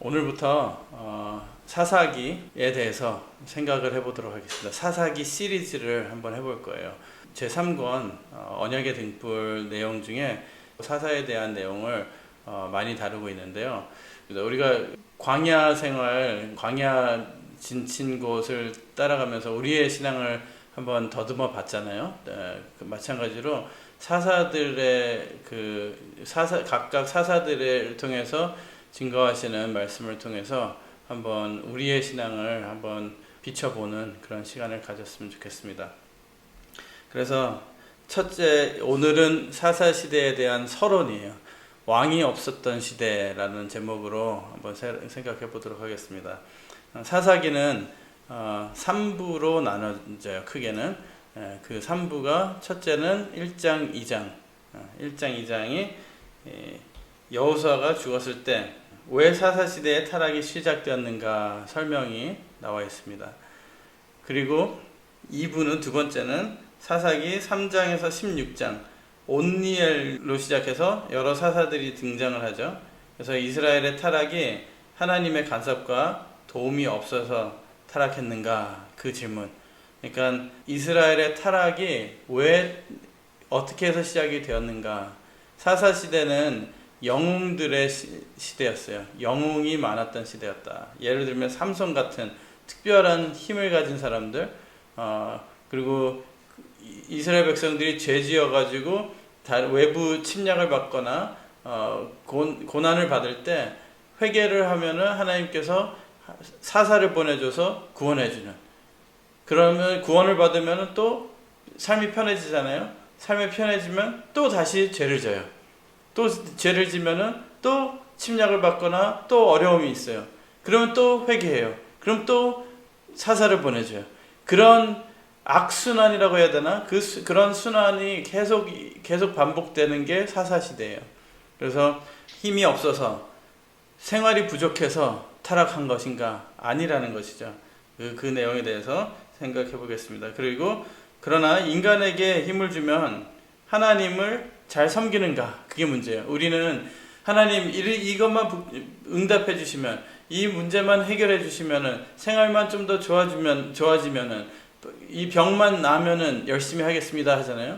오늘부터 사사기에 대해서 생각을 해보도록 하겠습니다. 사사기 시리즈를 한번 해볼 거예요. 제3권 언약의 등불 내용 중에 사사에 대한 내용을 많이 다루고 있는데요. 우리가 광야 생활, 광야 지친 곳을 따라가면서 우리의 신앙을 한번 더듬어 봤잖아요. 마찬가지로 사사들의 각각 사사들을 통해서 증거하시는 말씀을 통해서 한번 우리의 신앙을 한번 비춰보는 그런 시간을 가졌으면 좋겠습니다. 그래서 첫째, 오늘은 사사 시대에 대한 서론이에요. 왕이 없었던 시대라는 제목으로 한번 생각해 보도록 하겠습니다. 사사기는 3부로 나눠져요. 크게는 그 3부가 첫째는 1장, 2장 1장, 2장이 여호수아가 죽었을 때 왜 사사시대의 타락이 시작되었는가 설명이 나와 있습니다. 그리고 2부는 두 번째는 사사기 3장에서 16장 온니엘로 시작해서 여러 사사들이 등장을 하죠. 그래서 이스라엘의 타락이 하나님의 간섭과 도움이 없어서 타락했는가 그 질문. 그러니까 이스라엘의 타락이 왜 어떻게 해서 시작이 되었는가. 사사시대는 영웅들의 시대였어요. 영웅이 많았던 시대였다. 예를 들면 삼손 같은 특별한 힘을 가진 사람들, 그리고 이스라엘 백성들이 죄지어가지고 외부 침략을 받거나 고난을 받을 때 회개를 하면은 하나님께서 사사를 보내줘서 구원해주는. 그러면 구원을 받으면 또 삶이 편해지잖아요. 삶이 편해지면 또 다시 죄를 져요. 또 죄를 지면은 또 침략을 받거나 또 어려움이 있어요. 그러면 또 회개해요. 그럼 또 사사를 보내줘요. 그런 악순환이라고 해야 되나? 그런 순환이 계속 반복되는 게 사사시대예요. 그래서 힘이 없어서 생활이 부족해서 타락한 것인가? 아니라는 것이죠. 그 내용에 대해서 생각해 보겠습니다. 그리고 그러나 인간에게 힘을 주면 하나님을 잘 섬기는가? 그게 문제예요. 우리는 하나님 이것만 응답해 주시면, 이 문제만 해결해 주시면은, 생활만 좀 더 좋아지면은, 이 병만 나면은 열심히 하겠습니다 하잖아요.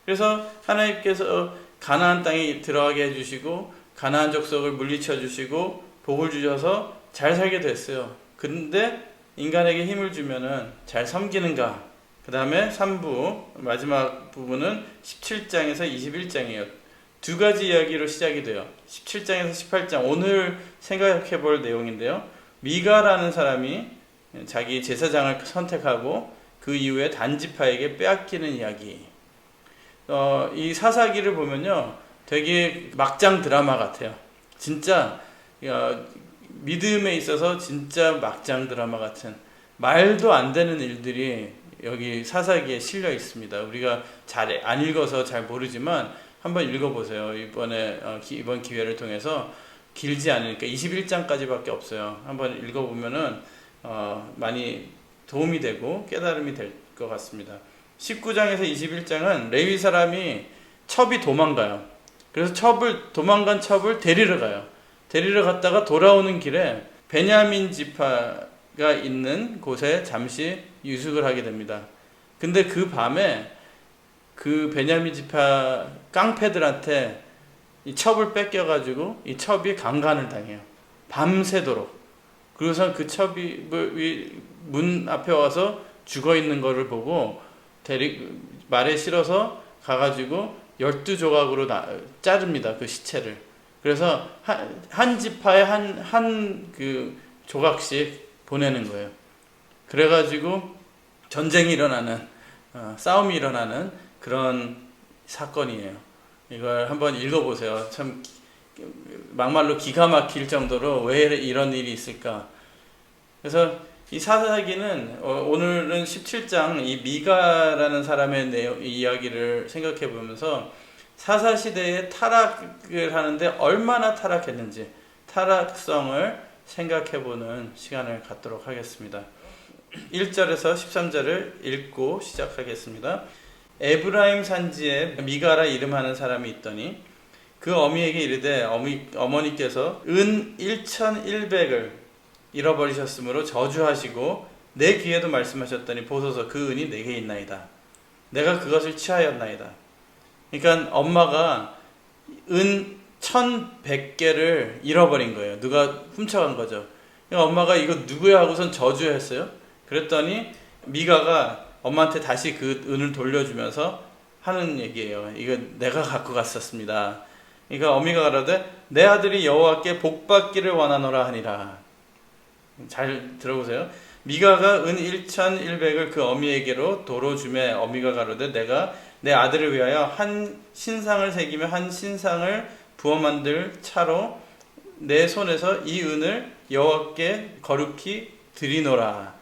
그래서 하나님께서 가나안 땅에 들어가게 해주시고 가나안 족속을 물리쳐 주시고 복을 주셔서 잘 살게 됐어요. 근데 인간에게 힘을 주면은 잘 섬기는가? 그 다음에 3부 마지막 부분은 17장에서 21장이에요. 두 가지 이야기로 시작이 돼요. 17장에서 18장 오늘 생각해 볼 내용인데요. 미가라는 사람이 자기 제사장을 선택하고 그 이후에 단지파에게 빼앗기는 이야기. 이 사사기를 보면요, 되게 막장 드라마 같아요. 진짜 믿음에 있어서 진짜 막장 드라마 같은, 말도 안 되는 일들이 여기 사사기에 실려 있습니다. 우리가 잘 안 읽어서 잘 모르지만 한번 읽어보세요. 이번 기회를 통해서, 길지 않으니까 21장까지밖에 없어요. 한번 읽어보면은 많이 도움이 되고 깨달음이 될 것 같습니다. 19장에서 21장은 레위 사람이 첩이 도망가요. 그래서 도망간 첩을 데리러 가요. 데리러 갔다가 돌아오는 길에 베냐민 지파가 있는 곳에 잠시 유숙을 하게 됩니다. 근데 그 밤에 그 베냐민 지파 깡패들한테 이 첩을 뺏겨가지고 이 첩이 강간을 당해요. 밤새도록. 그래서 그 첩이 문 앞에 와서 죽어있는 거를 보고 말에 실어서 가가지고 12조각으로 자릅니다. 그 시체를. 그래서 한 지파에 한 조각씩 보내는 거예요. 그래가지고 전쟁이 일어나는, 싸움이 일어나는 그런 사건이에요. 이걸 한번 읽어보세요. 참 막말로 기가 막힐 정도로 왜 이런 일이 있을까. 그래서 이 사사기는 오늘은 17장 이 미가라는 사람의 이야기를 생각해 보면서 사사시대의 타락을 하는데 얼마나 타락했는지, 타락성을 생각해보는 시간을 갖도록 하겠습니다. 1절에서 13절을 읽고 시작하겠습니다. 에브라임 산지에 미가라 이름하는 사람이 있더니 그 어미에게 이르되 어머니께서 은 1100을 잃어버리셨으므로 저주하시고 내 귀에도 말씀하셨더니 보소서 그 은이 내게 있나이다. 내가 그것을 취하였나이다. 그러니까 엄마가 은 1100개를 잃어버린 거예요. 누가 훔쳐간 거죠. 그러니까 엄마가 이거 누구야 하고선 저주했어요. 그랬더니 미가가 엄마한테 다시 그 은을 돌려주면서 하는 얘기예요. 이거 내가 갖고 갔었습니다. 그러니까 어미가 가라되 내 아들이 여호와께 복받기를 원하노라 하니라. 잘 들어보세요. 미가가 은 1100을 그 어미에게로 도로 주매 어미가 가로되 내가 내 아들을 위하여 한 신상을 새기며 한 신상을 부어 만들 차로 내 손에서 이 은을 여호와께 거룩히 드리노라.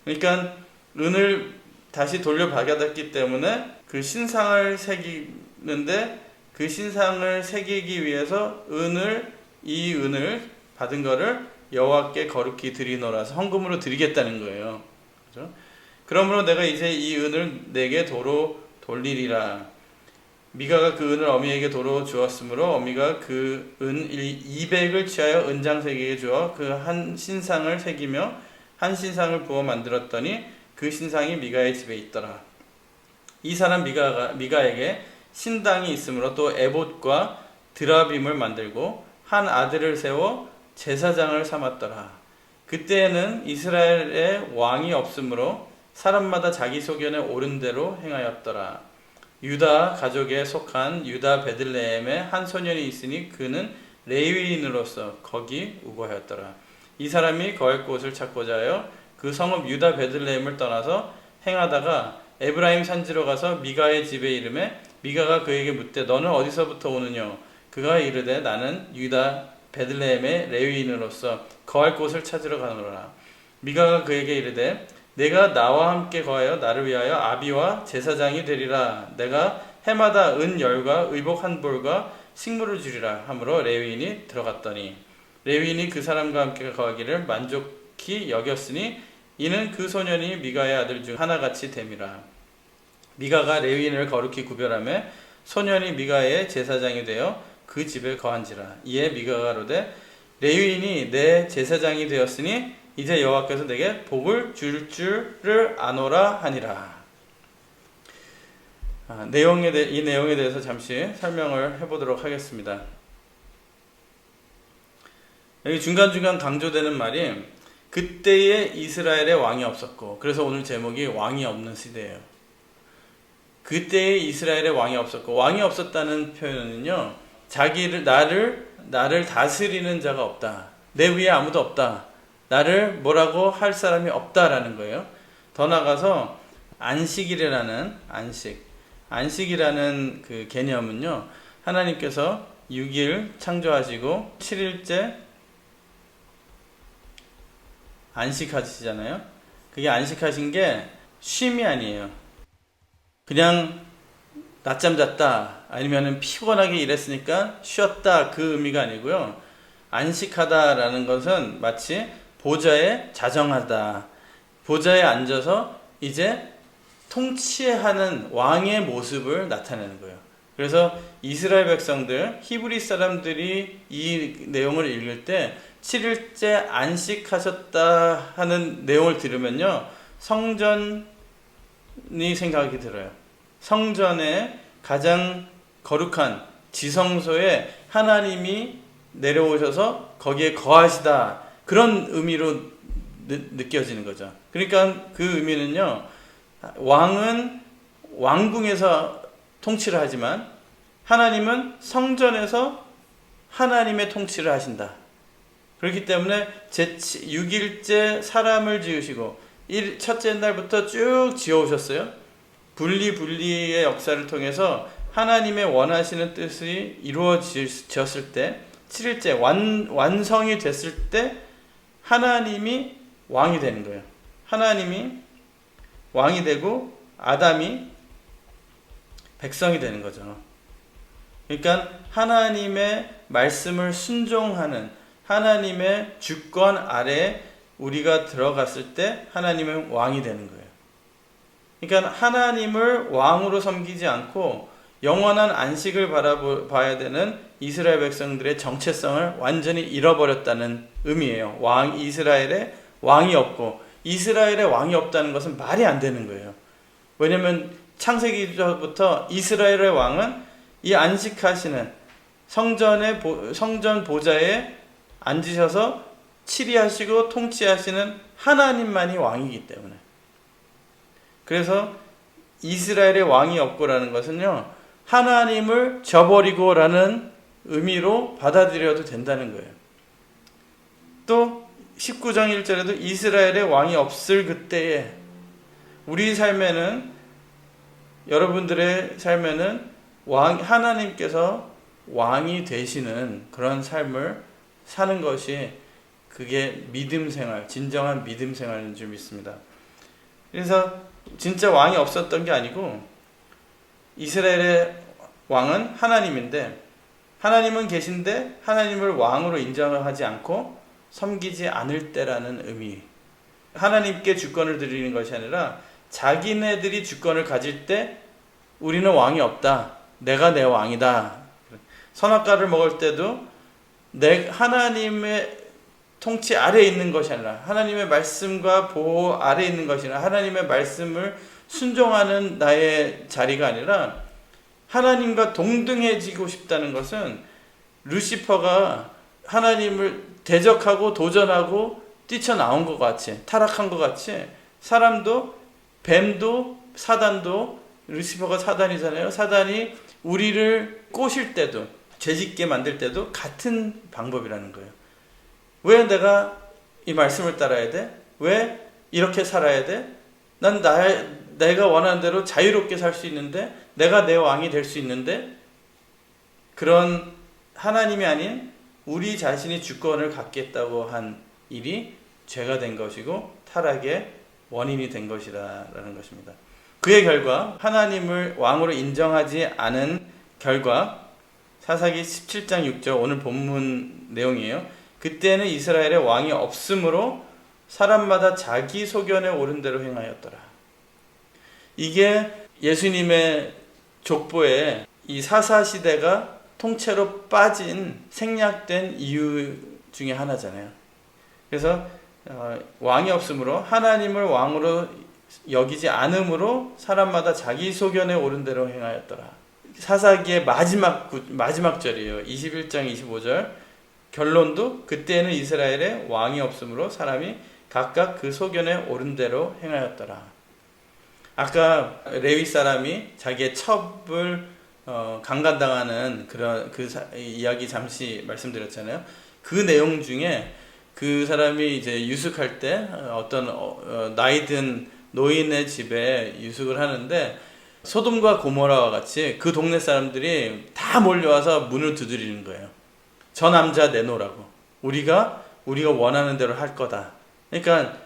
그러니까 은을 다시 돌려받았기 때문에 그 신상을 새기는데 그 신상을 새기기 위해서 이 은을 받은 거를 여호와께 거룩히 드리노라서 헌금으로 드리겠다는 거예요. 그렇죠? 그러므로 내가 이제 이 은을 내게 도로 돌리리라. 미가가 그 은을 어미에게 도로 주었으므로 어미가 그 은 200을 취하여 은장색에게 주어 그 한 신상을 새기며 한 신상을 부어 만들었더니 그 신상이 미가의 집에 있더라. 이 사람 미가에게 신당이 있으므로 또 에봇과 드라빔을 만들고 한 아들을 세워 제사장을 삼았더라. 그때에는 이스라엘에 왕이 없으므로 사람마다 자기 소견에 옳은 대로 행하였더라. 유다 가족에 속한 유다 베들레헴에 한 소년이 있으니 그는 레위인으로서 거기 우거하였더라. 이 사람이 거할 곳을 찾고자 하여 그 성읍 유다 베들레헴을 떠나서 행하다가 에브라임 산지로 가서 미가의 집에 이르매 미가가 그에게 묻되 너는 어디서부터 오느냐? 그가 이르되 나는 유다 베들레헴의 레위인으로서 거할 곳을 찾으러 가노라. 미가가 그에게 이르되 내가 나와 함께 거하여 나를 위하여 아비와 제사장이 되리라. 내가 해마다 은 열과 의복 한 볼과 식물을 주리라 하므로 레위인이 들어갔더니 레위인이 그 사람과 함께 거하기를 만족히 여겼으니 이는 그 소년이 미가의 아들 중 하나같이 됨이라. 미가가 레위인을 거룩히 구별하며 소년이 미가의 제사장이 되어 그 집에 거한지라. 이에 미가가 가로되 레위인이 내 제사장이 되었으니 이제 여호와께서 내게 복을 줄 줄을 아노라 하니라. 이 내용에 대해서 잠시 설명을 해보도록 하겠습니다. 여기 중간중간 강조되는 말이 그때에 이스라엘에 왕이 없었고, 그래서 오늘 제목이 왕이 없는 시대예요. 그때에 이스라엘에 왕이 없었고, 왕이 없었다는 표현은요, 나를 다스리는 자가 없다. 내 위에 아무도 없다. 나를 뭐라고 할 사람이 없다라는 거예요. 더 나아가서 안식이라는 그 개념은요, 하나님께서 6일 창조하시고 7일째 안식하시잖아요. 그게 안식하신 게 쉼이 아니에요. 그냥 낮잠 잤다, 아니면 피곤하게 일했으니까 쉬었다, 그 의미가 아니고요. 안식하다라는 것은 마치 보좌에 자정하다, 보좌에 앉아서 이제 통치하는 왕의 모습을 나타내는 거예요. 그래서 이스라엘 백성들, 히브리 사람들이 이 내용을 읽을 때 7일째 안식하셨다 하는 내용을 들으면요, 성전이 생각이 들어요. 성전의 가장 거룩한 지성소에 하나님이 내려오셔서 거기에 거하시다, 그런 의미로 느껴지는 거죠. 그러니까 그 의미는요, 왕은 왕궁에서 통치를 하지만 하나님은 성전에서 하나님의 통치를 하신다. 그렇기 때문에 6일째 사람을 지으시고 첫째 날부터 쭉 지어오셨어요. 분리의 역사를 통해서 하나님의 원하시는 뜻이 이루어졌을 때, 7일째 완성이 됐을 때 하나님이 왕이 되는 거예요. 하나님이 왕이 되고 아담이 백성이 되는 거죠. 그러니까 하나님의 말씀을 순종하는 하나님의 주권 아래에 우리가 들어갔을 때 하나님은 왕이 되는 거예요. 그러니까 하나님을 왕으로 섬기지 않고 영원한 안식을 바라봐야 되는 이스라엘 백성들의 정체성을 완전히 잃어버렸다는 의미예요. 이스라엘에 왕이 없고, 이스라엘에 왕이 없다는 것은 말이 안 되는 거예요. 왜냐면 창세기부터 이스라엘의 왕은 이 안식하시는 성전 보좌에 앉으셔서 치리하시고 통치하시는 하나님만이 왕이기 때문에. 그래서 이스라엘의 왕이 없고라는 것은요, 하나님을 저버리고라는 의미로 받아들여도 된다는 거예요. 또 19장 1절에도 이스라엘의 왕이 없을 그때에 우리 삶에는, 여러분들의 삶에는 하나님께서 왕이 되시는 그런 삶을 사는 것이, 그게 믿음 생활, 진정한 믿음 생활인 줄 믿습니다. 그래서 진짜 왕이 없었던 게 아니고, 이스라엘의 왕은 하나님인데, 하나님은 계신데 하나님을 왕으로 인정하지 않고 섬기지 않을 때라는 의미. 하나님께 주권을 드리는 것이 아니라 자기네들이 주권을 가질 때 우리는 왕이 없다, 내가 내 왕이다. 선악과를 먹을 때도 하나님의 통치 아래에 있는 것이 아니라, 하나님의 말씀과 보호 아래에 있는 것이 아니라, 하나님의 말씀을 순종하는 나의 자리가 아니라 하나님과 동등해지고 싶다는 것은, 루시퍼가 하나님을 대적하고 도전하고 뛰쳐나온 것 같이, 타락한 것 같이, 사람도, 뱀도, 사단도, 루시퍼가 사단이잖아요. 사단이 우리를 꼬실 때도, 죄짓게 만들 때도 같은 방법이라는 거예요. 왜 내가 이 말씀을 따라야 돼? 왜 이렇게 살아야 돼? 난 내가 원하는 대로 자유롭게 살 수 있는데, 내가 내 왕이 될 수 있는데, 그런 하나님이 아닌 우리 자신이 주권을 갖겠다고 한 일이 죄가 된 것이고 타락의 원인이 된 것이라는 것입니다. 그의 결과, 하나님을 왕으로 인정하지 않은 결과, 사사기 17장 6절, 오늘 본문 내용이에요. 그때는 이스라엘에 왕이 없으므로 사람마다 자기 소견에 오른 대로 행하였더라. 이게 예수님의 족보에 이 사사시대가 통째로 빠진, 생략된 이유 중에 하나잖아요. 그래서 왕이 없으므로, 하나님을 왕으로 여기지 않으므로 사람마다 자기 소견에 오른 대로 행하였더라. 사사기의 마지막 절이에요. 21장 25절. 결론도 그때는 이스라엘에 왕이 없으므로 사람이 각각 그 소견에 오른 대로 행하였더라. 아까 레위 사람이 자기의 첩을 강간당하는 그 이야기 잠시 말씀드렸잖아요. 그 내용 중에 그 사람이 이제 유숙할 때 어떤 나이든 노인의 집에 유숙을 하는데, 소돔과 고모라와 같이 그 동네 사람들이 다 몰려와서 문을 두드리는 거예요. 저 남자 내놓으라고. 우리가 원하는 대로 할 거다. 그러니까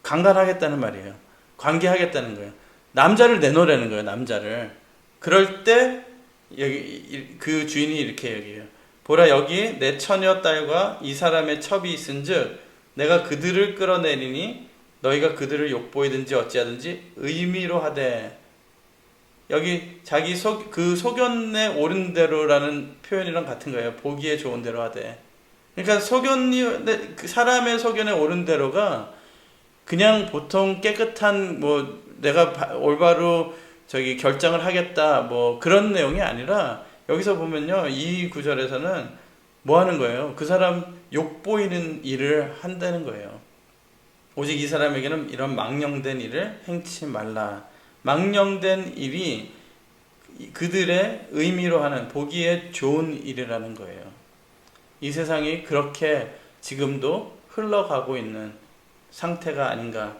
강간하겠다는 말이에요. 관계하겠다는 거예요. 남자를 내놓으라는 거예요. 남자를. 그럴 때 여기 그 주인이 이렇게 얘기해요. 보라, 여기 내 처녀 딸과 이 사람의 첩이 있은즉 내가 그들을 끌어내리니 너희가 그들을 욕보이든지 어찌하든지 의미로 하되. 여기 자기 그 소견에 옳은 대로라는 표현이랑 같은 거예요. 보기에 좋은 대로 하되. 그러니까 사람의 소견에 옳은 대로가 그냥 보통 깨끗한 내가 올바로 결정을 하겠다 그런 내용이 아니라, 여기서 보면요, 이 구절에서는 뭐 하는 거예요? 그 사람 욕보이는 일을 한다는 거예요. 오직 이 사람에게는 이런 망령된 일을 행치 말라. 망령된 일이 그들의 의미로 하는, 보기에 좋은 일이라는 거예요. 이 세상이 그렇게 지금도 흘러가고 있는 상태가 아닌가.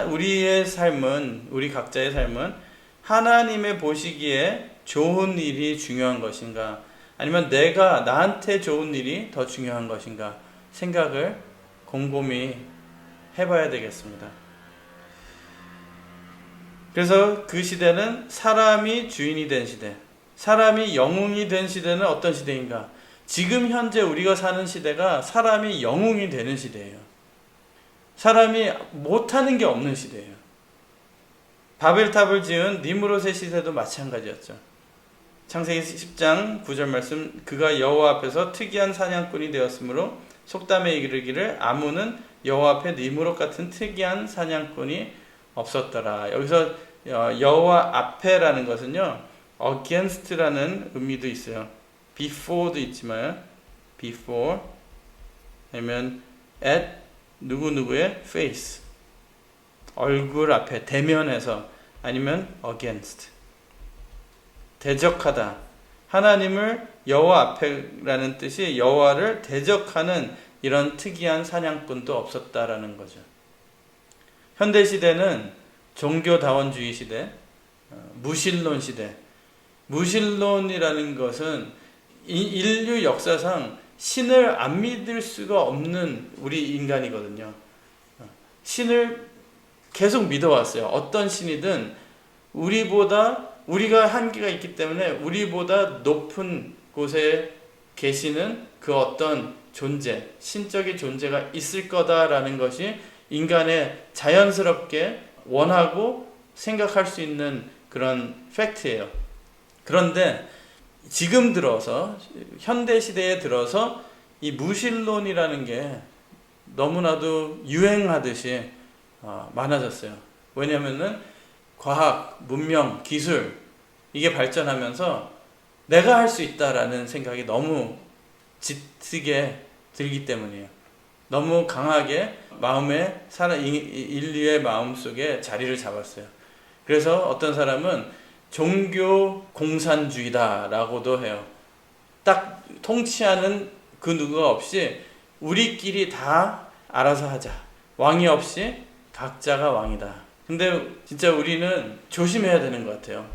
우리의 삶은, 우리 각자의 삶은 하나님의 보시기에 좋은 일이 중요한 것인가, 아니면 나한테 좋은 일이 더 중요한 것인가 생각을 곰곰이 해봐야 되겠습니다. 그래서 그 시대는 사람이 주인이 된 시대, 사람이 영웅이 된 시대는 어떤 시대인가? 지금 현재 우리가 사는 시대가 사람이 영웅이 되는 시대예요. 사람이 못하는 게 없는 시대예요. 바벨탑을 지은 니므롯의 시대도 마찬가지였죠. 창세기 10장 9절 말씀, 그가 여호와 앞에서 특이한 사냥꾼이 되었으므로 속담에 이르기를 아무는 여호와 앞에 니무롯 같은 특이한 사냥꾼이 없었더라. 여기서 여호와 앞에라는 것은요, against라는 의미도 있어요. before도 있지만 before 아니면 at 누구누구의 face, 얼굴 앞에, 대면에서, 아니면 against, 대적하다. 하나님을 여호와 앞에라는 뜻이 여호와를 대적하는 이런 특이한 사냥꾼도 없었다라는 거죠. 현대 시대는 종교다원주의 시대, 무신론 시대. 무신론이라는 것은 인류 역사상 신을 안 믿을 수가 없는 우리 인간이거든요. 신을 계속 믿어왔어요. 어떤 신이든 우리가 한계가 있기 때문에 우리보다 높은 곳에 계시는 그 어떤 존재, 신적인 존재가 있을 거다라는 것이 인간의 자연스럽게 원하고 생각할 수 있는 그런 팩트예요. 그런데 지금 들어서, 현대 시대에 들어서 이 무신론이라는 게 너무나도 유행하듯이 많아졌어요. 왜냐하면은 과학, 문명, 기술 이게 발전하면서 내가 할 수 있다라는 생각이 너무 짙게 들기 때문이에요. 너무 강하게 인류의 마음 속에 자리를 잡았어요. 그래서 어떤 사람은 종교 공산주의다라고도 해요. 딱 통치하는 그 누구가 없이 우리끼리 다 알아서 하자. 왕이 없이 각자가 왕이다. 근데 진짜 우리는 조심해야 되는 것 같아요.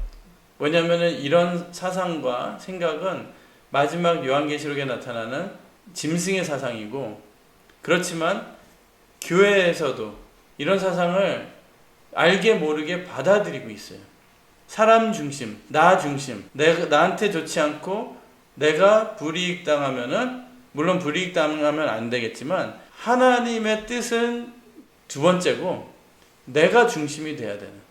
왜냐하면 이런 사상과 생각은 마지막 요한계시록에 나타나는 짐승의 사상이고, 그렇지만 교회에서도 이런 사상을 알게 모르게 받아들이고 있어요. 사람 중심, 나 중심, 나한테 좋지 않고 내가 불이익 당하면은, 물론 불이익 당하면 안 되겠지만 하나님의 뜻은 두 번째고 내가 중심이 돼야 되는,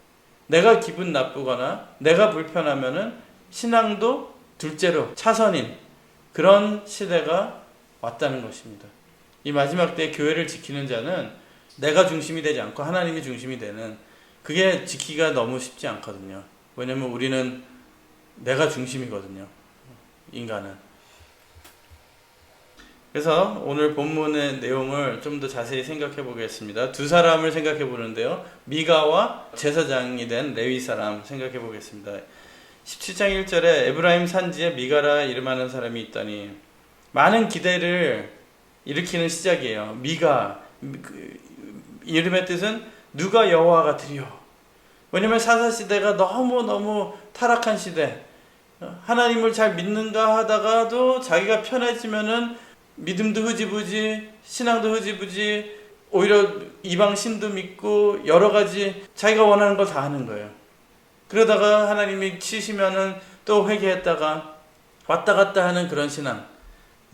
내가 기분 나쁘거나 내가 불편하면은 신앙도 둘째로 차선인 그런 시대가 왔다는 것입니다. 이 마지막 때 교회를 지키는 자는 내가 중심이 되지 않고 하나님이 중심이 되는, 그게 지키기가 너무 쉽지 않거든요. 왜냐면 우리는 내가 중심이거든요, 인간은. 그래서 오늘 본문의 내용을 좀 더 자세히 생각해 보겠습니다. 두 사람을 생각해 보는데요, 미가와 제사장이 된 레위 사람 생각해 보겠습니다. 17장 1절에 에브라임 산지에 미가라 이름하는 사람이 있더니, 많은 기대를 일으키는 시작이에요. 미가, 이름의 뜻은 누가 여호와 같으리요. 왜냐면 사사시대가 너무너무 타락한 시대, 하나님을 잘 믿는가 하다가도 자기가 편해지면은 믿음도 흐지부지, 신앙도 흐지부지, 오히려 이방 신도 믿고 여러 가지 자기가 원하는 걸 다 하는 거예요. 그러다가 하나님이 치시면은 또 회개했다가 왔다 갔다 하는 그런 신앙.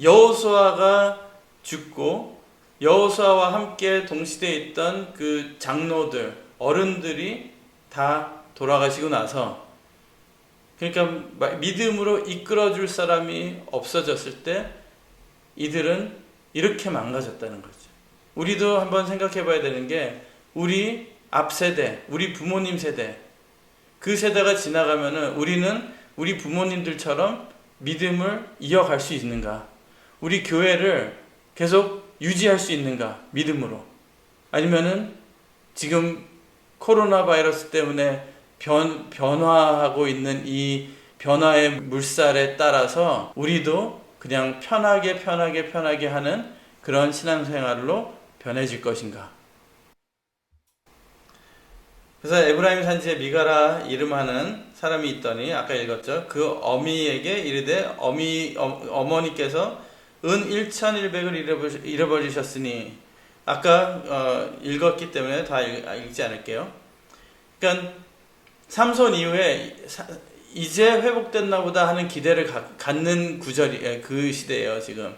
여호수아가 죽고 여호수아와 함께 동시대에 있던 그 장로들, 어른들이 다 돌아가시고 나서, 그러니까 믿음으로 이끌어줄 사람이 없어졌을 때 이들은 이렇게 망가졌다는 거죠. 우리도 한번 생각해 봐야 되는 게, 우리 앞 세대, 우리 부모님 세대, 그 세대가 지나가면은 우리는 우리 부모님들처럼 믿음을 이어갈 수 있는가? 우리 교회를 계속 유지할 수 있는가? 믿음으로. 아니면은 지금 코로나 바이러스 때문에 변화하고 있는 이 변화의 물살에 따라서 우리도 그냥 편하게 하는 그런 신앙생활로 변해질 것인가? 그래서 에브라임 산지에 미가라 이름하는 사람이 있더니, 아까 읽었죠. 그 어미에게 이르되 어머니께서 은 1,100을 잃어버리셨으니, 아까 읽었기 때문에 다 읽지 않을게요. 그러니까 삼손 이후에 이제 회복됐나 보다 하는 기대를 갖는 구절이 그 시대예요. 지금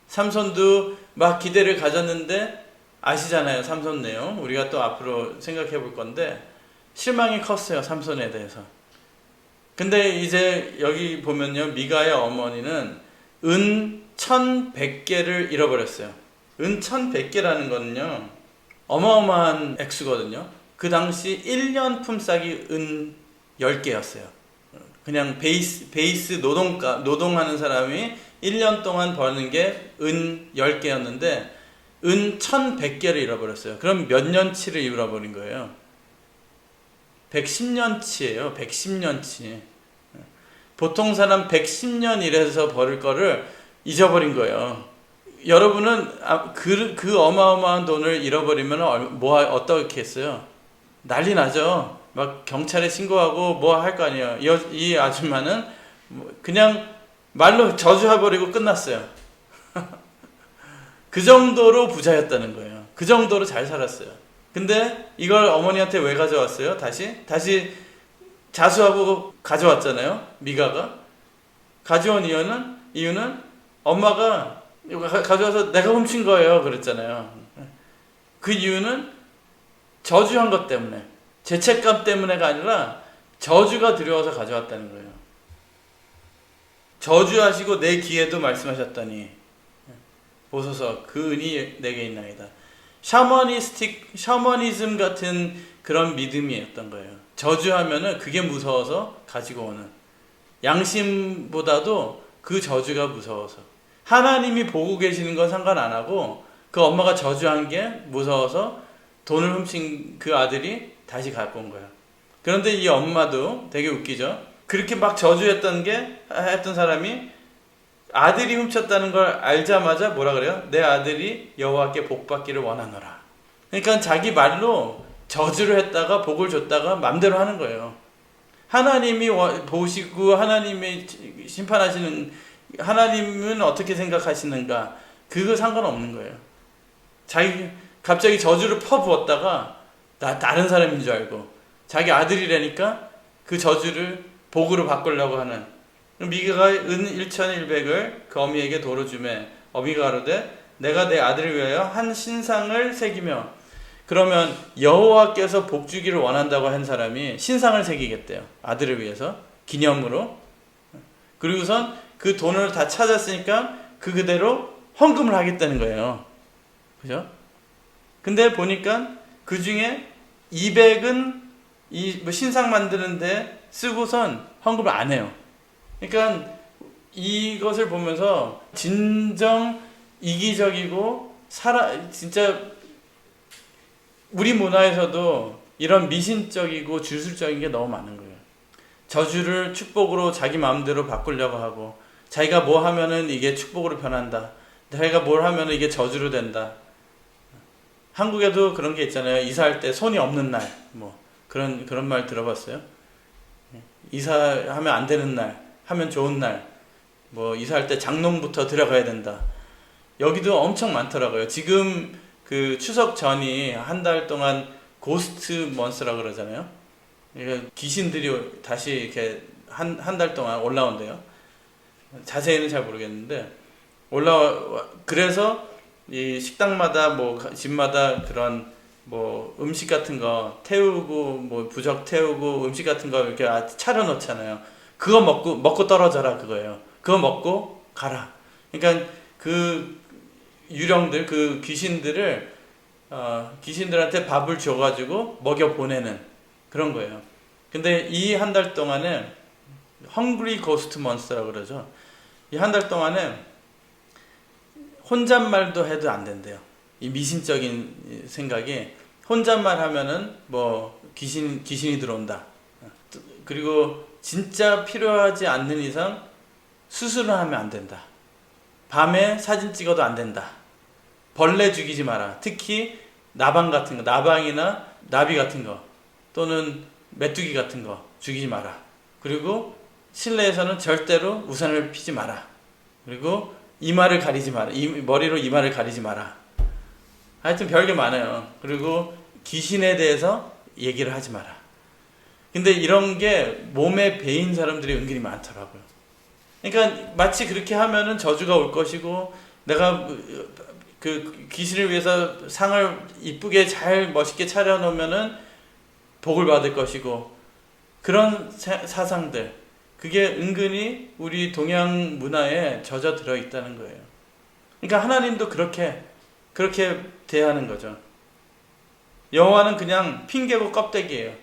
삼손도 막 기대를 가졌는데, 아시잖아요, 삼손 내용. 우리가 또 앞으로 생각해 볼 건데 실망이 컸어요, 삼손에 대해서. 근데 이제 여기 보면요, 미가의 어머니는 은 1100개를 잃어버렸어요. 은 1100개라는 거는요 어마어마한 액수거든요. 그 당시 1년 품삯이 은 10개였어요. 그냥 베이스 노동하는 사람이 1년 동안 버는 게 은 10개였는데 은 1100개를 잃어버렸어요. 그럼 몇 년치를 잃어버린 거예요? 110년치예요. 110년치. 보통 사람 110년 일해서 벌을 거를 잊어버린 거예요. 여러분은 그 어마어마한 돈을 잃어버리면 어떻게 했어요? 난리 나죠. 막 경찰에 신고하고 뭐 할 거 아니에요. 이 아줌마는 그냥 말로 저주해버리고 끝났어요. 그 정도로 부자였다는 거예요. 그 정도로 잘 살았어요. 근데 이걸 어머니한테 왜 가져왔어요? 다시 자수하고 가져왔잖아요. 미가가 가져온 이유는 엄마가 가져와서 내가 훔친 거예요 그랬잖아요. 그 이유는 저주한 것 때문에, 죄책감 때문에가 아니라 저주가 들여와서 가져왔다는 거예요. 저주하시고 내 기회도 말씀하셨더니 보소서 그 은이 내게 있나이다. 샤머니즘 같은 그런 믿음이었던 거예요. 저주하면은 그게 무서워서 가지고 오는, 양심보다도 그 저주가 무서워서, 하나님이 보고 계시는 건 상관 안 하고 그 엄마가 저주한 게 무서워서 돈을 훔친 그 아들이 다시 갖고 온 거예요. 그런데 이 엄마도 되게 웃기죠. 그렇게 막 저주했던 사람이 아들이 훔쳤다는 걸 알자마자 뭐라 그래요? 내 아들이 여호와께 복받기를 원하노라. 그러니까 자기 말로 저주를 했다가 복을 줬다가 맘대로 하는 거예요. 하나님이 보시고 하나님이 심판하시는, 하나님은 어떻게 생각하시는가, 그거 상관없는 거예요. 갑자기 저주를 퍼부었다가 다른 사람인 줄 알고 자기 아들이라니까 그 저주를 복으로 바꾸려고 하는. 미가가 은 1100을 그 어미에게 도로 주매 어미가 가로되 내가 내 아들을 위하여 한 신상을 새기며, 그러면 여호와께서 복 주기를 원한다고 한 사람이 신상을 새기겠대요. 아들을 위해서 기념으로. 그리고선 그 돈을 다 찾았으니까 그대로 헌금을 하겠다는 거예요. 그죠? 근데 보니까 그 중에 200은 뭐 신상 만드는데 쓰고선 헌금을 안 해요. 그러니까 이것을 보면서 진정 이기적이고 진짜 우리 문화에서도 이런 미신적이고 주술적인 게 너무 많은 거예요. 저주를 축복으로 자기 마음대로 바꾸려고 하고, 자기가 뭐 하면은 이게 축복으로 변한다, 자기가 뭘 하면은 이게 저주로 된다. 한국에도 그런 게 있잖아요. 이사할 때 손이 없는 날, 뭐 그런 말 들어봤어요? 이사하면 안 되는 날, 하면 좋은 날, 뭐 이사할 때 장롱부터 들어가야 된다. 여기도 엄청 많더라고요. 지금 그 추석 전이 한 달 동안 고스트 먼스라 그러잖아요. 그러니까 귀신들이 다시 이렇게 한 달 동안 올라온대요. 자세히는 잘 모르겠는데 그래서 이 식당마다 뭐 집마다 그런 뭐 음식 같은 거 태우고, 뭐 부적 태우고 음식 같은 거 이렇게 차려 놓잖아요. 그거 먹고 떨어져라 그거예요. 그거 먹고 가라. 그러니까 그 유령들, 그 귀신들한테 밥을 줘가지고 먹여 보내는 그런 거예요. 근데 이 한 달 동안에 헝그리 고스트 몬스터라고 그러죠. 이 한 달 동안에 혼잣말도 해도 안 된대요. 이 미신적인 생각이, 혼잣말 하면은 뭐 귀신이 들어온다. 그리고 진짜 필요하지 않는 이상 수술을 하면 안 된다. 밤에 사진 찍어도 안 된다. 벌레 죽이지 마라. 특히 나방 같은 거, 나방이나 나비 같은 거, 또는 메뚜기 같은 거 죽이지 마라. 그리고 실내에서는 절대로 우산을 피지 마라. 그리고 이마를 가리지 마라. 머리로 이마를 가리지 마라. 하여튼 별게 많아요. 그리고 귀신에 대해서 얘기를 하지 마라. 근데 이런 게 몸에 배인 사람들이 은근히 많더라고요. 그러니까 마치 그렇게 하면은 저주가 올 것이고, 내가 그 귀신을 위해서 상을 이쁘게 잘 멋있게 차려놓으면은 복을 받을 것이고, 그런 사상들. 그게 은근히 우리 동양 문화에 젖어 들어 있다는 거예요. 그러니까 하나님도 그렇게 대하는 거죠. 여호와는 그냥 핑계고 껍데기예요.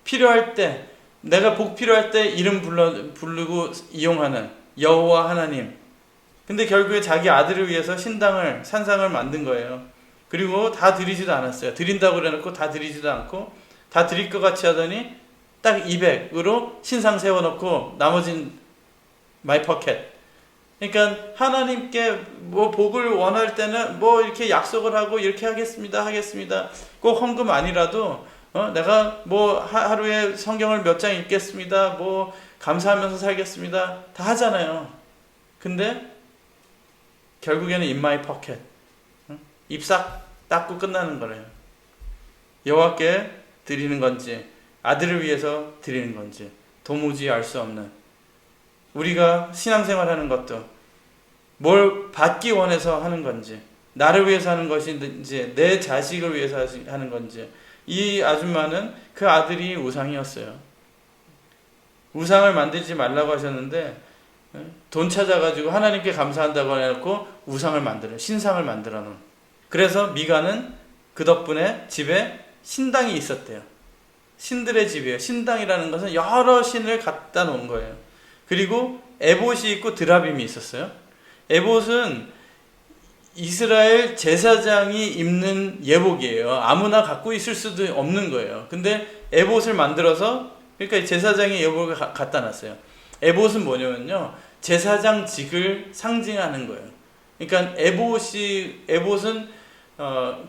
필요할 때, 내가 복 필요할 때 이름 부르고 이용하는 여호와 하나님. 근데 결국에 자기 아들을 위해서 산상을 만든 거예요. 그리고 다 드리지도 않았어요. 드린다고 그래놓고 다 드리지도 않고, 다 드릴 것 같이 하더니 딱 200으로 신상 세워놓고 나머진 마이 포켓. 그러니까 하나님께 뭐 복을 원할 때는 뭐 이렇게 약속을 하고 이렇게 하겠습니다. 꼭 헌금 아니라도 내가 뭐 하루에 성경을 몇 장 읽겠습니다. 뭐 감사하면서 살겠습니다. 다 하잖아요. 근데 결국에는 in my pocket. 입 싹 닦고 끝나는 거래요. 여호와께 드리는 건지 아들을 위해서 드리는 건지 도무지 알 수 없는, 우리가 신앙생활하는 것도 뭘 받기 원해서 하는 건지, 나를 위해서 하는 것인지 내 자식을 위해서 하는 건지. 이 아줌마는 그 아들이 우상이었어요. 우상을 만들지 말라고 하셨는데 돈 찾아가지고 하나님께 감사한다고 해놓고 신상을 만들어 놓은. 그래서 미가는 그 덕분에 집에 신당이 있었대요. 신들의 집이에요. 신당이라는 것은 여러 신을 갖다 놓은 거예요. 그리고 에봇이 있고 드라빔이 있었어요. 에봇은 이스라엘 제사장이 입는 예복이에요. 아무나 갖고 있을 수도 없는 거예요. 근데 에봇을 만들어서, 그러니까 제사장의 예복을 갖다 놨어요. 에봇은 뭐냐면요, 제사장직을 상징하는 거예요. 그러니까 에봇은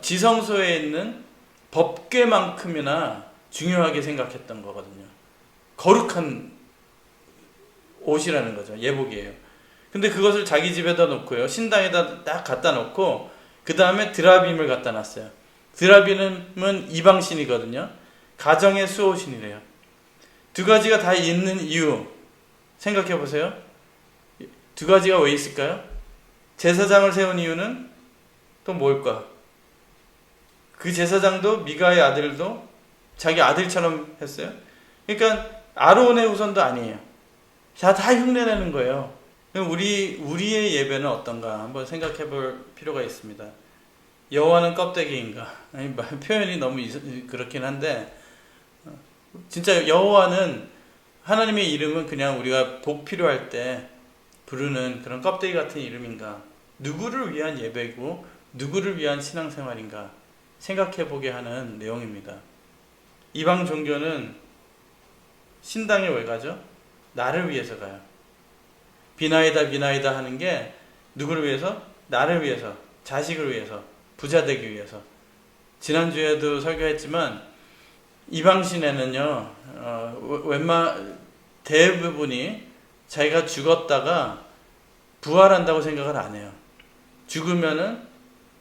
지성소에 있는 법궤만큼이나 중요하게 생각했던 거거든요. 거룩한 옷이라는 거죠. 예복이에요. 근데 그것을 자기 집에다 놓고요, 신당에다 딱 갖다 놓고 그 다음에 드라빔을 갖다 놨어요. 드라빔은 이방신이거든요. 가정의 수호신이래요. 두 가지가 다 있는 이유 생각해 보세요. 두 가지가 왜 있을까요? 제사장을 세운 이유는 또 뭘까? 그 제사장도 미가의 아들도 자기 아들처럼 했어요. 그러니까 아론의 후손도 아니에요. 다 흉내내는 거예요. 우리의 예배는 어떤가 한번 생각해 볼 필요가 있습니다. 여호와는 껍데기인가? 아니, 표현이 너무 그렇긴 한데, 진짜 여호와는, 하나님의 이름은 그냥 우리가 복 필요할 때 부르는 그런 껍데기 같은 이름인가? 누구를 위한 예배고 누구를 위한 신앙생활인가 생각해 보게 하는 내용입니다. 이방 종교는 신당에 왜 가죠? 나를 위해서 가요. 비나이다 하는 게 누구를 위해서? 나를 위해서, 자식을 위해서, 부자 되기 위해서. 지난주에도 설교했지만 이방신에는요, 대부분이 자기가 죽었다가 부활한다고 생각을 안 해요. 죽으면은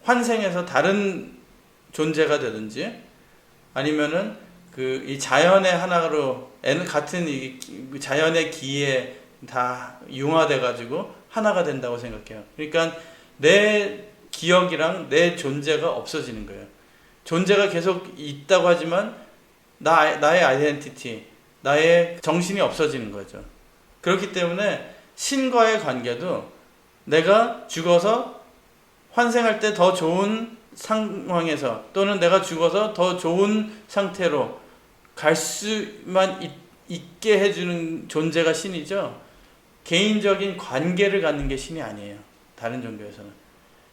환생해서 다른 존재가 되든지, 아니면은 이 자연의 하나로 같은 이 자연의 기에 다 융화돼 가지고 하나가 된다고 생각해요. 그러니까 내 기억이랑 내 존재가 없어지는 거예요. 존재가 계속 있다고 하지만 나의 아이덴티티, 나의 정신이 없어지는 거죠. 그렇기 때문에 신과의 관계도 내가 죽어서 환생할 때 더 좋은 상황에서, 또는 내가 죽어서 더 좋은 상태로 갈 수만 있게 해주는 존재가 신이죠. 개인적인 관계를 갖는 게 신이 아니에요. 다른 종교에서는.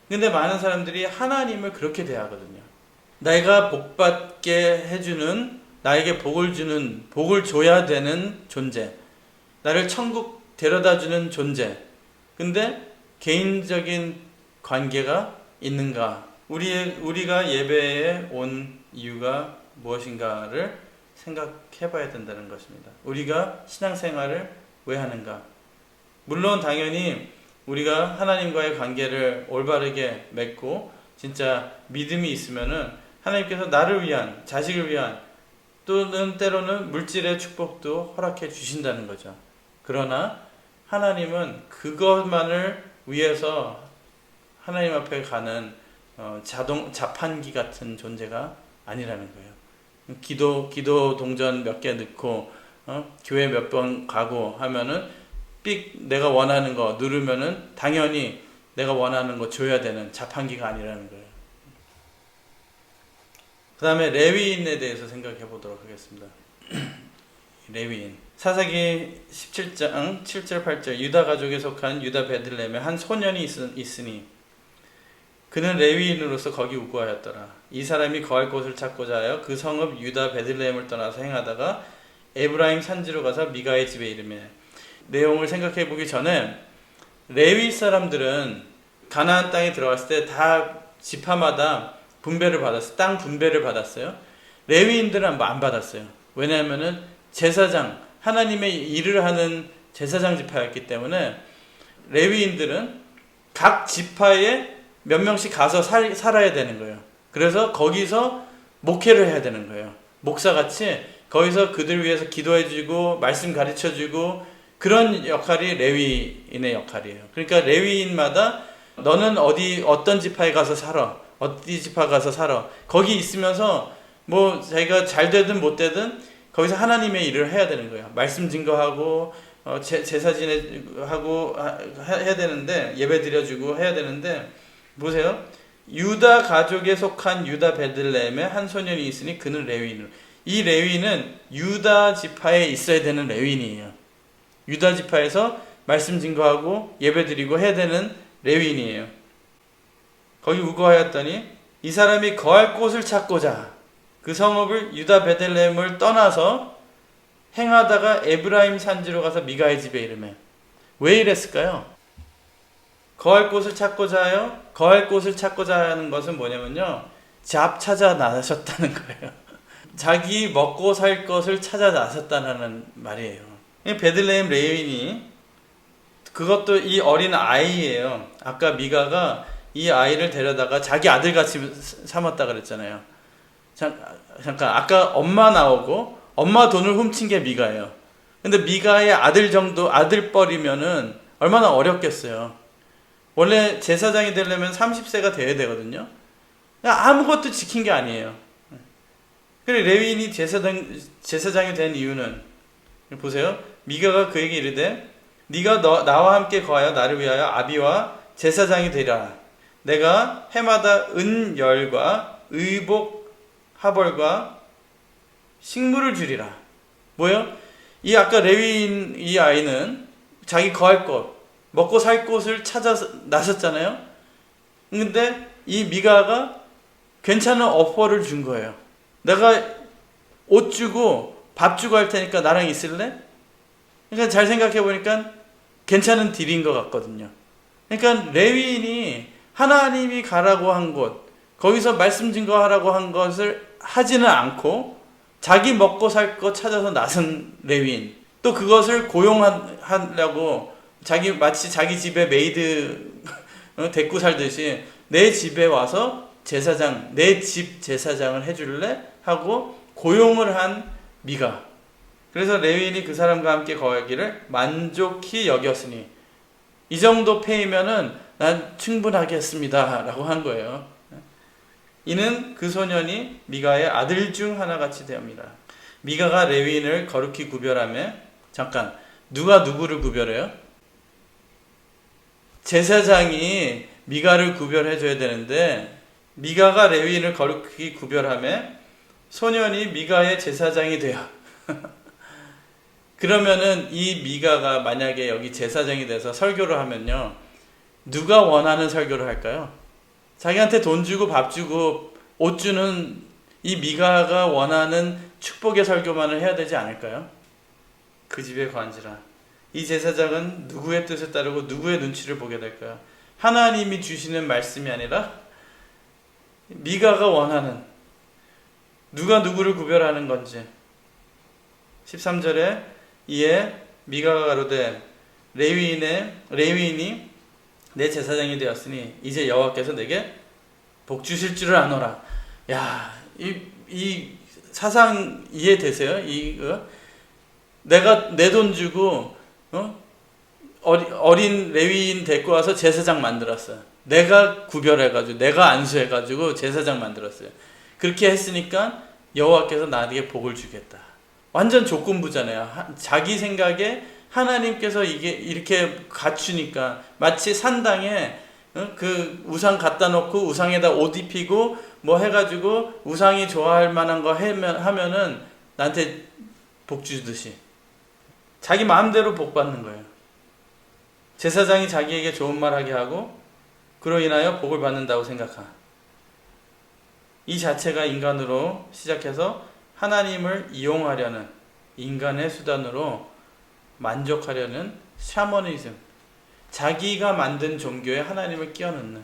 근데 많은 사람들이 하나님을 그렇게 대하거든요. 내가 복받게 해주는, 나에게 복을 줘야 되는 존재, 나를 천국 데려다주는 존재. 근데 개인적인 관계가 있는가? 우리가 예배에 온 이유가 무엇인가를 생각해 봐야 된다는 것입니다. 우리가 신앙생활을 왜 하는가? 물론 당연히 우리가 하나님과의 관계를 올바르게 맺고 진짜 믿음이 있으면은 하나님께서 나를 위한, 자식을 위한, 또는 때로는 물질의 축복도 허락해 주신다는 거죠. 그러나 하나님은 그것만을 위해서 하나님 앞에 가는 자판기 같은 존재가 아니라는 거예요. 기도 동전 몇 개 넣고 교회 몇 번 가고 하면은 삑 내가 원하는 거 누르면은 당연히 내가 원하는 거 줘야 되는 자판기가 아니라는 거예요. 그 다음에 레위인에 대해서 생각해 보도록 하겠습니다. 레위인. 사사기 17장 7절 8절 유다 가족에 속한 유다 베들레헴에 한 소년이 있으니 그는 레위인으로서 거기 우거하였더라. 이 사람이 거할 곳을 찾고자 하여 그 성읍 유다 베들레헴을 떠나서 행하다가 에브라임 산지로 가서 미가의 집에 이르매. 내용을 생각해 보기 전에 레위 사람들은 가나안 땅에 들어갔을 때 다 지파마다 분배를 받았어요. 땅 분배를 받았어요. 레위인들은 안 받았어요. 왜냐하면은 제사장, 하나님의 일을 하는 제사장 지파였기 때문에 레위인들은 각 지파에 몇 명씩 가서 살아야 되는 거예요. 그래서 거기서 목회를 해야 되는 거예요. 목사같이 거기서 그들 위해서 기도해주고 말씀 가르쳐주고 그런 역할이 레위인의 역할이에요. 그러니까 레위인마다 너는 어떤 지파에 가서 살아, 어디 지파 가서 살아, 거기 있으면서 뭐 자기가 잘 되든 못 되든 거기서 하나님의 일을 해야 되는 거예요. 말씀 증거하고 제사 지내고 해야 되는데, 예배 드려주고 해야 되는데, 보세요. 유다 가족에 속한 유다 베들레헴에 한 소년이 있으니 그는 레위인으로. 이 레위인은 유다 지파에 있어야 되는 레위인이에요. 유다 지파에서 말씀 증거하고 예배 드리고 해야 되는 레위인이에요. 거기 우거하였더니 이 사람이 거할 곳을 찾고자 그 성읍을 유다 베들레헴을 떠나서 행하다가 에브라임 산지로 가서 미가의 집에 이르매. 왜 이랬을까요? 거할 곳을 찾고자 하여, 거할 곳을 찾고자 하는 것은 뭐냐면요, 잡 찾아 나섰다는 거예요. 자기 먹고 살 것을 찾아 나섰다는 말이에요. 베들레헴 레위인이, 그것도 이 어린 아이예요. 아까 미가가 이 아이를 데려다가 자기 아들같이 삼았다 그랬잖아요. 잠깐, 아까 엄마 나오고 엄마 돈을 훔친 게 미가예요. 근데 미가의 아들 정도, 아들뻘이면은 얼마나 어렵겠어요. 원래 제사장이 되려면 30세가 돼야 되거든요. 아무것도 지킨 게 아니에요. 그래, 레위인이 제사장이 된 이유는, 보세요. 미가가 그에게 이르되 네가 나와 함께 거하여 나를 위하여 아비와 제사장이 되리라. 내가 해마다 은열과 의복 하벌과 식물을 주리라. 뭐요? 이 아까 레위인 이 아이는 자기 거할 곳, 먹고 살 곳을 찾아 나섰잖아요. 근데 이 미가가 괜찮은 오퍼를 준 거예요. 내가 옷 주고 밥 주고 할 테니까 나랑 있을래? 그러니까 잘 생각해 보니까 괜찮은 딜인 것 같거든요. 그러니까 레위인이 하나님이 가라고 한 곳, 거기서 말씀 증거하라고 한 것을 하지는 않고 자기 먹고 살 것 찾아서 나선 레위인, 또 그것을 고용하려고 마치 자기 집에 메이드 데리고 살듯이 내 집에 와서 제사장, 내 집 제사장을 해줄래? 하고 고용을 한 미가. 그래서 레위인이 그 사람과 함께 거하기를 만족히 여겼으니 이 정도 페이면은 난 충분하겠습니다 라고 한 거예요. 이는 그 소년이 미가의 아들 중 하나같이 되옵니다. 미가가 레위인을 거룩히 구별하며, 잠깐, 누가 누구를 구별해요? 제사장이 미가를 구별해줘야 되는데 미가가 레위인을 거룩히 구별하며 소년이 미가의 제사장이 돼요. 그러면은 이 미가가 만약에 여기 제사장이 돼서 설교를 하면요, 누가 원하는 설교를 할까요? 자기한테 돈 주고 밥 주고 옷 주는 이 미가가 원하는 축복의 설교만을 해야 되지 않을까요? 그 집에 관지라. 이 제사장은 누구의 뜻을 따르고 누구의 눈치를 보게 될까요? 하나님이 주시는 말씀이 아니라 미가가 원하는, 누가 누구를 구별하는 건지. 13절에 이에 미가가 가로되 레위인이 내 제사장이 되었으니 이제 여호와께서 내게 복 주실 줄을 아노라. 야, 이 사상 이해되세요? 내가 내 돈 주고 어린 레위인 데리고 와서 제사장 만들었어요. 내가 구별해가지고, 내가 안수해가지고 제사장 만들었어요. 그렇게 했으니까 여호와께서 나에게 복을 주겠다. 완전 조건부잖아요. 자기 생각에 하나님께서 이게 이렇게 갖추니까 마치 산당에 그 우상 갖다 놓고 우상에다 옷 입히고 뭐 해가지고 우상이 좋아할 만한 거 하면은 나한테 복 주듯이 자기 마음대로 복 받는 거예요. 제사장이 자기에게 좋은 말 하게 하고 그로 인하여 복을 받는다고 생각하. 이 자체가 인간으로 시작해서 하나님을 이용하려는 인간의 수단으로 만족하려는 샤머니즘, 자기가 만든 종교에 하나님을 끼워넣는,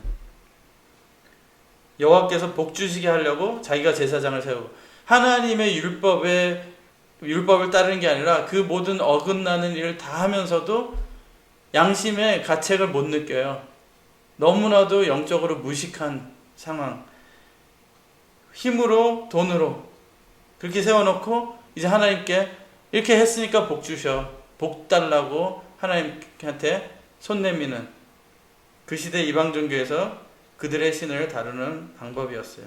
여호와께서 복 주시게 하려고 자기가 제사장을 세우고 하나님의 율법을 따르는 게 아니라 그 모든 어긋나는 일을 다 하면서도 양심의 가책을 못 느껴요. 너무나도 영적으로 무식한 상황. 힘으로 돈으로 그렇게 세워놓고 이제 하나님께 이렇게 했으니까 복 주셔, 복 달라고 하나님한테 손 내미는 그 시대 이방 종교에서 그들의 신을 다루는 방법이었어요.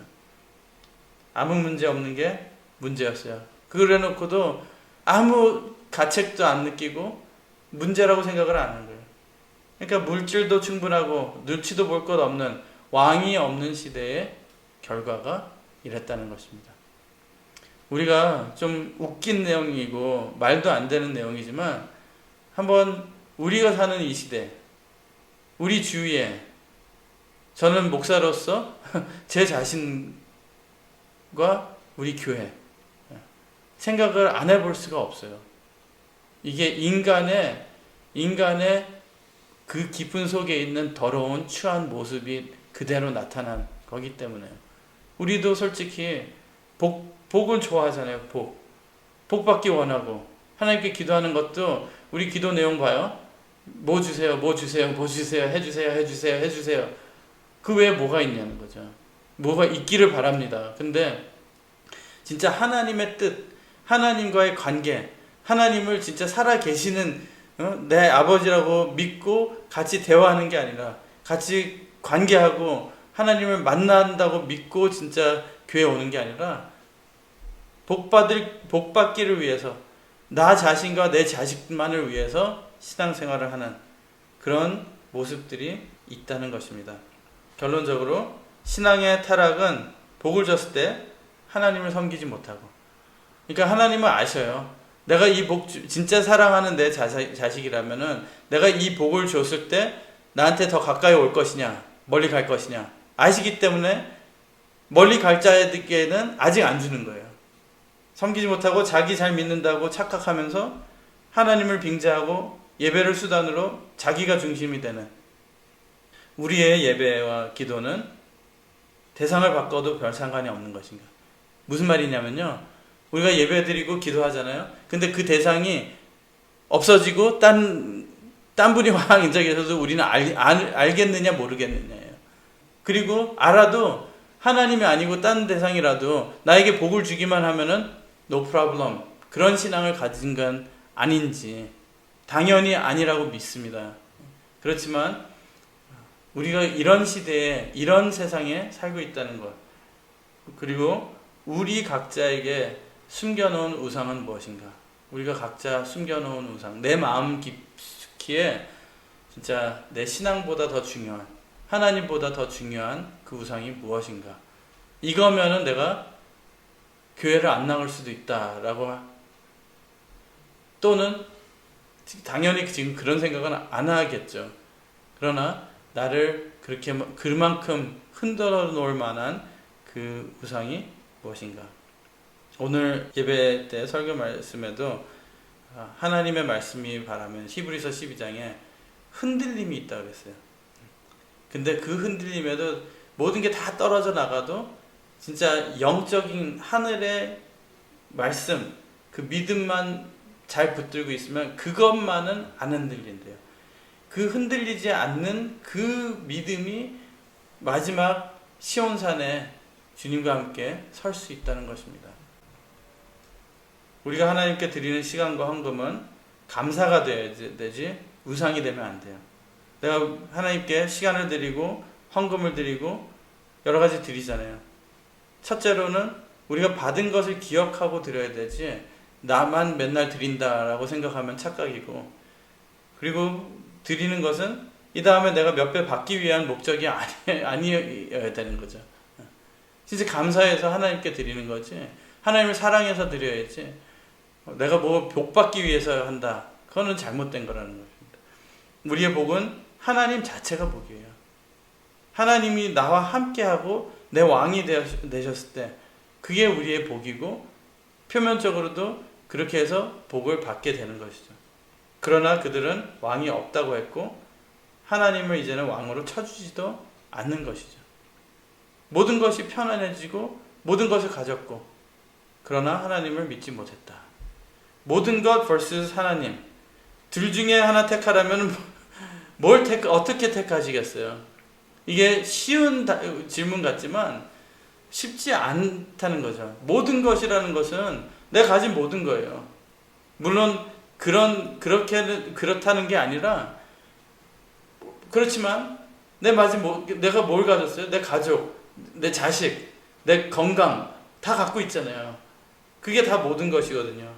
아무 문제 없는 게 문제였어요. 그래 놓고도 아무 가책도 안 느끼고 문제라고 생각을 안 하는 거예요. 그러니까 물질도 충분하고 눈치도 볼 것 없는 왕이 없는 시대의 결과가 이랬다는 것입니다. 우리가 좀 웃긴 내용이고 말도 안 되는 내용이지만 한번 우리가 사는 이 시대, 우리 주위에 저는 목사로서 제 자신과 우리 교회 생각을 안 해볼 수가 없어요. 이게 인간의 그 깊은 속에 있는 더러운 추한 모습이 그대로 나타난 거기 때문에요. 우리도 솔직히 복을 좋아하잖아요. 복 받기 원하고 하나님께 기도하는 것도 우리 기도 내용 봐요. 뭐 주세요, 뭐 주세요, 뭐 주세요, 해주세요, 해주세요, 해주세요. 그 외에 뭐가 있냐는 거죠. 뭐가 있기를 바랍니다. 근데 진짜 하나님의 뜻, 하나님과의 관계, 하나님을 진짜 살아 계시는 내 아버지라고 믿고 같이 대화하는 게 아니라 같이 관계하고 하나님을 만난다고 믿고 진짜 교회 오는 게 아니라 복 받기를 위해서 나 자신과 내 자식만을 위해서 신앙생활을 하는 그런 모습들이 있다는 것입니다. 결론적으로 신앙의 타락은 복을 줬을 때 하나님을 섬기지 못하고, 그러니까 하나님은 아셔요. 내가 이 진짜 사랑하는 내 자식이라면은 내가 이 복을 줬을 때 나한테 더 가까이 올 것이냐, 멀리 갈 것이냐 아시기 때문에 멀리 갈 자에게는 아직 안 주는 거예요. 섬기지 못하고 자기 잘 믿는다고 착각하면서 하나님을 빙자하고 예배를 수단으로 자기가 중심이 되는 우리의 예배와 기도는 대상을 바꿔도 별 상관이 없는 것인가. 무슨 말이냐면요, 우리가 예배드리고 기도하잖아요. 근데 그 대상이 없어지고 딴 분이 확 인정해서도 우리는 알겠느냐 모르겠느냐예요. 그리고 알아도 하나님이 아니고 딴 대상이라도 나에게 복을 주기만 하면은 no problem. 그런 신앙을 가진 건 아닌지 당연히 아니라고 믿습니다. 그렇지만 우리가 이런 시대에 이런 세상에 살고 있다는 것, 그리고 우리 각자에게 숨겨놓은 우상은 무엇인가? 우리가 각자 숨겨놓은 우상, 내 마음 깊이에 진짜 내 신앙보다 더 중요한, 하나님보다 더 중요한 그 우상이 무엇인가? 이거면은 내가 교회를 안 나갈 수도 있다라고, 또는 당연히 지금 그런 생각은 안 하겠죠. 그러나 나를 그만큼 흔들어 놓을 만한 그 우상이 무엇인가? 오늘 예배 때 설교 말씀에도 하나님의 말씀이 바라면 히브리서 12장에 흔들림이 있다고 그랬어요. 근데 그 흔들림에도 모든 게 다 떨어져 나가도 진짜 영적인 하늘의 말씀, 그 믿음만 잘 붙들고 있으면 그것만은 안 흔들린대요. 그 흔들리지 않는 그 믿음이 마지막 시온산에 주님과 함께 설 수 있다는 것입니다. 우리가 하나님께 드리는 시간과 헌금은 감사가 되어야 되지 우상이 되면 안 돼요. 내가 하나님께 시간을 드리고 헌금을 드리고 여러 가지 드리잖아요. 첫째로는 우리가 받은 것을 기억하고 드려야 되지 나만 맨날 드린다라고 생각하면 착각이고, 그리고 드리는 것은 이 다음에 내가 몇 배 받기 위한 목적이 아니어야 되는 거죠. 진짜 감사해서 하나님께 드리는 거지, 하나님을 사랑해서 드려야지, 내가 뭐 복 받기 위해서 한다, 그거는 잘못된 거라는 것입니다. 우리의 복은 하나님 자체가 복이에요. 하나님이 나와 함께하고 내 왕이 되셨을 때 그게 우리의 복이고, 표면적으로도 그렇게 해서 복을 받게 되는 것이죠. 그러나 그들은 왕이 없다고 했고 하나님을 이제는 왕으로 쳐주지도 않는 것이죠. 모든 것이 편안해지고 모든 것을 가졌고, 그러나 하나님을 믿지 못했다. 모든 것 vs 하나님, 둘 중에 하나 택하라면 어떻게 택하시겠어요? 이게 쉬운 질문 같지만 쉽지 않다는 거죠. 모든 것이라는 것은 내가 가진 모든 거예요. 물론 그렇다는 게 아니라, 그렇지만 내가 뭘 가졌어요? 내 가족, 내 자식, 내 건강 다 갖고 있잖아요. 그게 다 모든 것이거든요.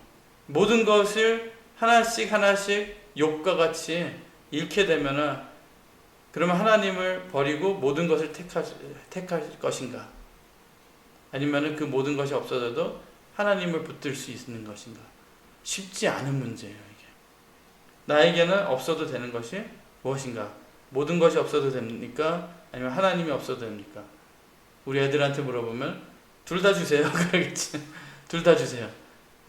모든 것을 하나씩 욕과 같이 잃게 되면은, 그러면 하나님을 버리고 모든 것을 택할 것인가? 아니면은 그 모든 것이 없어져도 하나님을 붙들 수 있는 것인가? 쉽지 않은 문제예요, 이게. 나에게는 없어도 되는 것이 무엇인가? 모든 것이 없어도 됩니까? 아니면 하나님이 없어도 됩니까? 우리 애들한테 물어보면 둘 다 주세요. 그러겠지. 둘 다 주세요.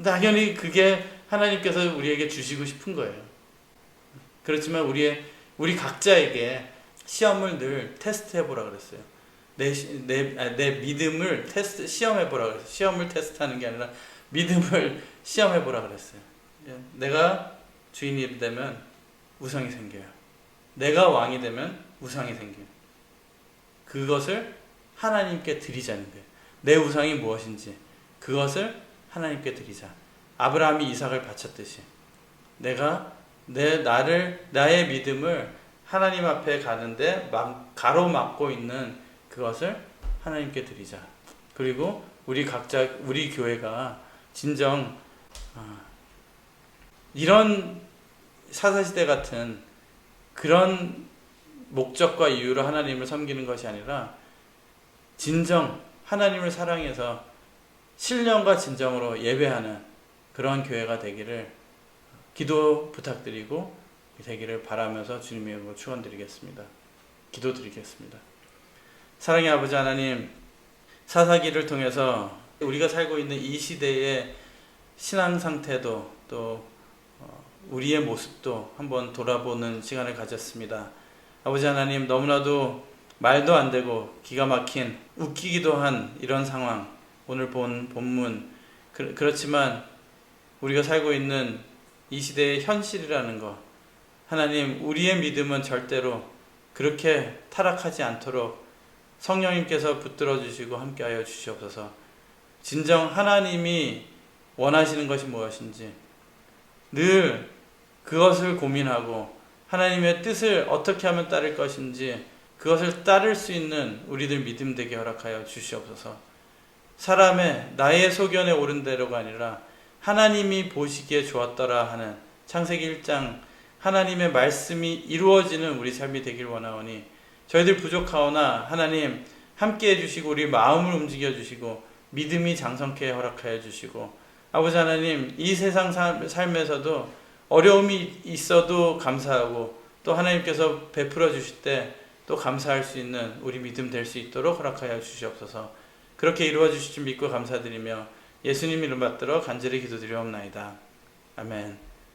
당연히 그게 하나님께서 우리에게 주시고 싶은 거예요. 그렇지만 우리 각자에게 시험을 늘 테스트해보라 그랬어요. 내 믿음을 시험해보라 그랬어요. 시험을 테스트하는 게 아니라 믿음을 시험해보라 그랬어요. 내가 주인이 되면 우상이 생겨요. 내가 왕이 되면 우상이 생겨요. 그것을 하나님께 드리자는 거예요. 내 우상이 무엇인지 그것을 하나님께 드리자. 아브라함이 이삭을 바쳤듯이 나의 믿음을 하나님 앞에 가는데 가로막고 있는 그것을 하나님께 드리자. 그리고 우리 교회가 진정 이런 사사시대 같은 그런 목적과 이유로 하나님을 섬기는 것이 아니라, 진정 하나님을 사랑해서 신령과 진정으로 예배하는 그런 교회가 되기를 기도 부탁드리고 되기를 바라면서 주님의 이름으로 축원드리겠습니다. 기도드리겠습니다. 사랑의 아버지 하나님, 사사기를 통해서 우리가 살고 있는 이 시대의 신앙 상태도 또 우리의 모습도 한번 돌아보는 시간을 가졌습니다. 아버지 하나님, 너무나도 말도 안 되고 기가 막힌, 웃기기도 한 이런 상황, 오늘 본 본문, 그렇지만 우리가 살고 있는 이 시대의 현실이라는 것, 하나님, 우리의 믿음은 절대로 그렇게 타락하지 않도록 성령님께서 붙들어 주시고 함께하여 주시옵소서. 진정 하나님이 원하시는 것이 무엇인지 늘 그것을 고민하고 하나님의 뜻을 어떻게 하면 따를 것인지 그것을 따를 수 있는 우리들 믿음 되게 허락하여 주시옵소서. 나의 소견에 옳은 대로가 아니라 하나님이 보시기에 좋았더라 하는 창세기 1장 하나님의 말씀이 이루어지는 우리 삶이 되길 원하오니, 저희들 부족하오나 하나님 함께 해주시고 우리 마음을 움직여 주시고 믿음이 장성케 허락하여 주시고, 아버지 하나님, 이 세상 삶에서도 어려움이 있어도 감사하고 또 하나님께서 베풀어 주실 때 또 감사할 수 있는 우리 믿음 될 수 있도록 허락하여 주시옵소서. 그렇게 이루어 주실 줄 믿고 감사드리며 예수님 이름 받들어 간절히 기도드리옵나이다. 아멘.